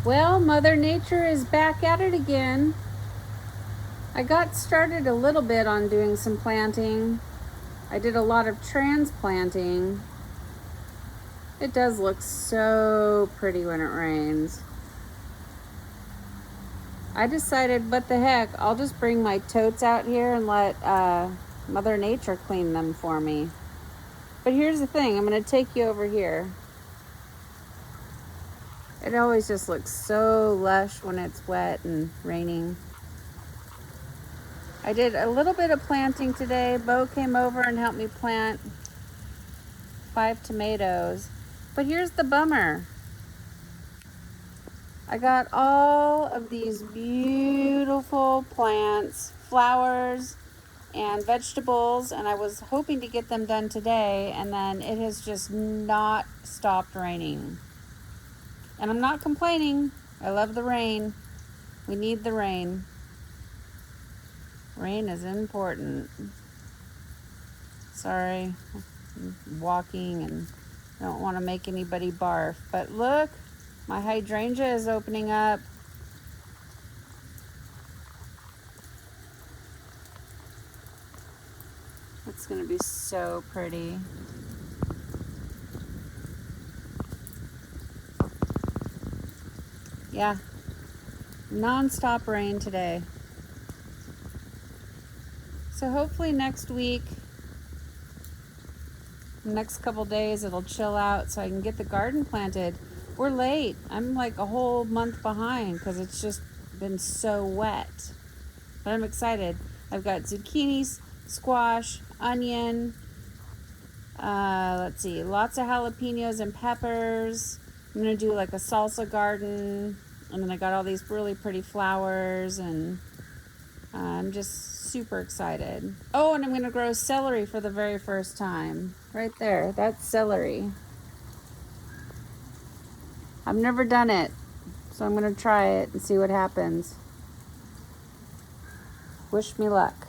Well, Mother Nature is back at it again. I got started a little bit on doing some planting. I did a lot of transplanting. It does look so pretty when it rains. I decided, what the heck, I'll just bring my totes out here and let Mother Nature clean them for me. But here's the thing, I'm going to take you over here. It always just looks so lush when it's wet and raining. I did a little bit of planting today. Bo came over and helped me plant 5 tomatoes. But here's the bummer. I got all of these beautiful plants, flowers, and vegetables, and I was hoping to get them done today, and then it has just not stopped raining. And I'm not complaining. I love the rain. We need the rain. Rain is important. Sorry, I'm walking and I don't want to make anybody barf. But look, my hydrangea is opening up. It's going to be so pretty. Yeah, non-stop rain today. So hopefully next week, next couple days, it'll chill out so I can get the garden planted. We're late. I'm like a whole month behind because it's just been so wet. But I'm excited. I've got zucchini, squash, onion, let's see, lots of jalapenos and peppers. I'm gonna do like a salsa garden, and then I got all these really pretty flowers, and I'm just super excited. Oh, and I'm gonna grow celery for the very first time. Right there, that's celery. I've never done it, so I'm gonna try it and see what happens. Wish me luck.